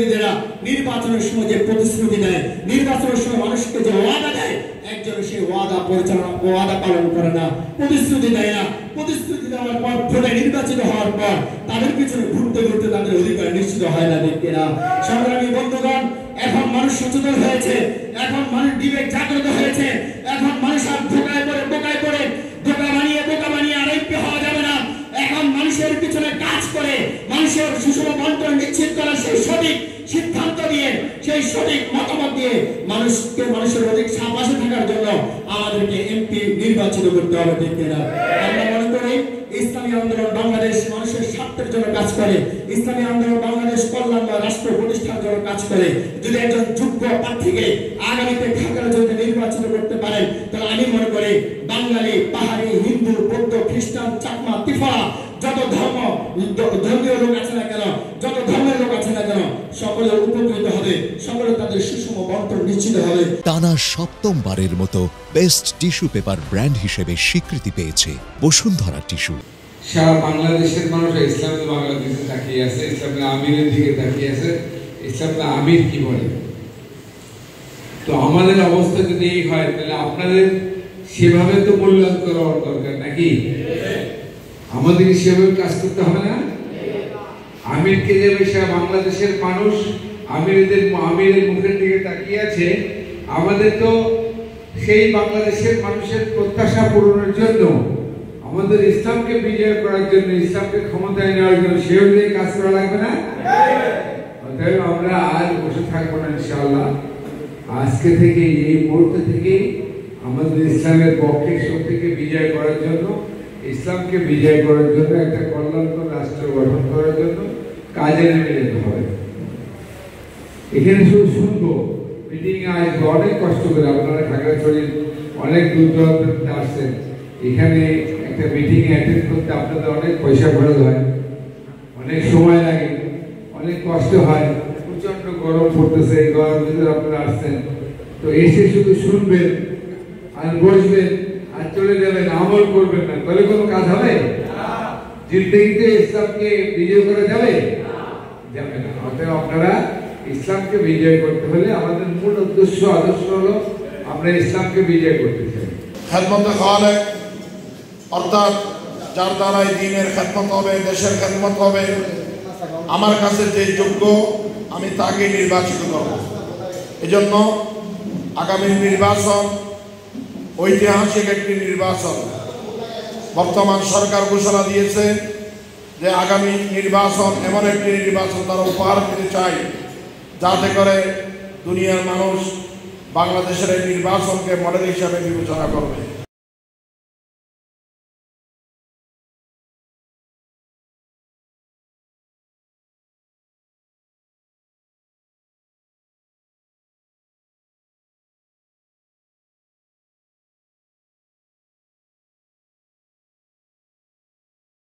রাজনীতিবিদেরা নির্বাচনের সময় যে প্রতিশ্রুতি দেয়, নির্বাচনের সময় মানুষকে যে ওয়াদা দেয়, একজন সেই ওয়াদা পালন করে না, প্রতিশ্রুতি দেয় না। প্রতিশ্রুতি দেওয়ার পর ভোটে নির্বাচিত হওয়ার পর তাদের পিছনে ঘুরতে ঘুরতে তাদের অধিকার নিশ্চিত হয় না, দেখতে না। সংগ্রামী বন্ধুগণ, এখন মানুষ সচেতন হয়েছে, এখন মানুষ বিবেক জাগ্রত হয়েছে, এখন মানুষ আর বোকা বানিয়ে আর ঐক্য হওয়া যাবে না। এখন মানুষের পিছনে কাজ করে মানুষের সুষম বন্টন নিশ্চিত করার সেই সঠিক সিদ্ধান্ত দিয়ে, সেই সঠিক মতামত দিয়ে মানুষের অধিক পাশে থাকার জন্য আমাদেরকে এমপি নির্বাচিত করতে হবে, ঠিক কিনা? আমরা মনে করি ইসলামী আন্দোলন বাংলাদেশ মানুষের স্বার্থের জন্য কাজ করে, ইসলামী আন্দোলন বাংলাদেশ কল্যাণ বা রাষ্ট্র প্রতিষ্ঠার জন্য কাজ করে। যদি একজন যোগ্য প্রার্থীকে আগামীতে ঢাকার জন্য নির্বাচিত করতে পারেন, তাহলে আমি মনে করি বাঙালি, পাহাড়ি, হিন্দু, বৌদ্ধ, খ্রিস্টান, চাকমা, তিফারা, যত ধর্মীয় লোক আছে না কেন, যত ধর্মের লোক আছে না কেন, সকলে উপকৃত হবে, সকলে তাদের সুষম বন্টন নিশ্চিত হবে। টানা সপ্তমবারের মতো বেস্ট টিস্যু পেপার ব্র্যান্ড হিসেবে স্বীকৃতি পেয়েছে বসুন্ধরা টিস্যু। সারা বাংলাদেশের মানুষ ইসলামের বাংলাদেশে তাকিয়ে আছে, ইসলামের আমিরের দিকে তাকিয়ে আছে, ইসলামের আমির কি বলে। তো আমাদের অবস্থা যদি এই হয়, তাহলে আপনাদের সেভাবে তো মূল্যায়ন করার দরকার নাকি? আমাদের সেভাবে কাজ করতে হবে না? আমিরকে যাবে সারা বাংলাদেশের মানুষ আমিরের মুখের দিকে তাকিয়ে আছে। আমাদের তো সেই বাংলাদেশের মানুষের প্রত্যাশা পূরণের জন্য, আমাদের ইসলামকে বিজয় করার জন্য, ইসলামকে ক্ষমতায় নেওয়ার জন্য সে অনুযায়ী কাজ করা লাগবে না? অতএব আমরা আজ বসে থাকবো না, ইনশাআল্লাহ আজকে থেকে, এই মুহূর্ত থেকে আমাদের ইসলামের পক্ষে শক্তিকে বিজয় করার জন্য, ইসলামকে বিজয় করার জন্য, একটা কল্যাণকর রাষ্ট্র গঠন করার জন্য কাজে নেমে যেতে হবে। এখানে শুধু শুনবো, মিটিং আসবো, অনেক কষ্ট করে আপনারা খাগড়াছড়ির অনেক দূর দূরান্ত থেকে আসছেন। এখানে একটা মিটিং অ্যাটেন্ড করতে আপনাদের অনেক পয়সা খরচ হয়, অনেক সময় লাগে, অনেক কষ্ট হয়, প্রচন্ড গরম পড়তেছে, এই গরমের ভিতরে আপনারা আসছেন। তো এসে শুধু শুনবেন আর বসবেন আর চলে যাবেন, আমল করবেন না, তাহলে কোনো কাজ হবে? জিন্দেগিতে ইসলামকে বিজয় করা যাবে? যাবে না। অতএব আপনারা ইসলামকে বিজয় করতে হলে আমাদের মূল আদর্শ হলো আমরা ইসলামকে বিজয় করতে চাই। খেদমতে খালেক, অর্থাৎ যার দ্বারা দ্বীনের খেদমত হবে, দেশের খেদমত হবে, আমার কাছে যে যোগ্য আমি তাকে নির্বাচিত করব। এজন্য আগামী নির্বাচন ঐতিহাসিক একটি নির্বাচন। বর্তমান সরকার ঘোষণা দিয়েছে যে আগামী নির্বাচন এমন একটি নির্বাচন তারা উপহার দিতে চায়, যাতে করে দুনিয়ার মানুষ বাংলাদেশের এই নির্বাচনকে মডেল হিসাবে বিবেচনা করবে।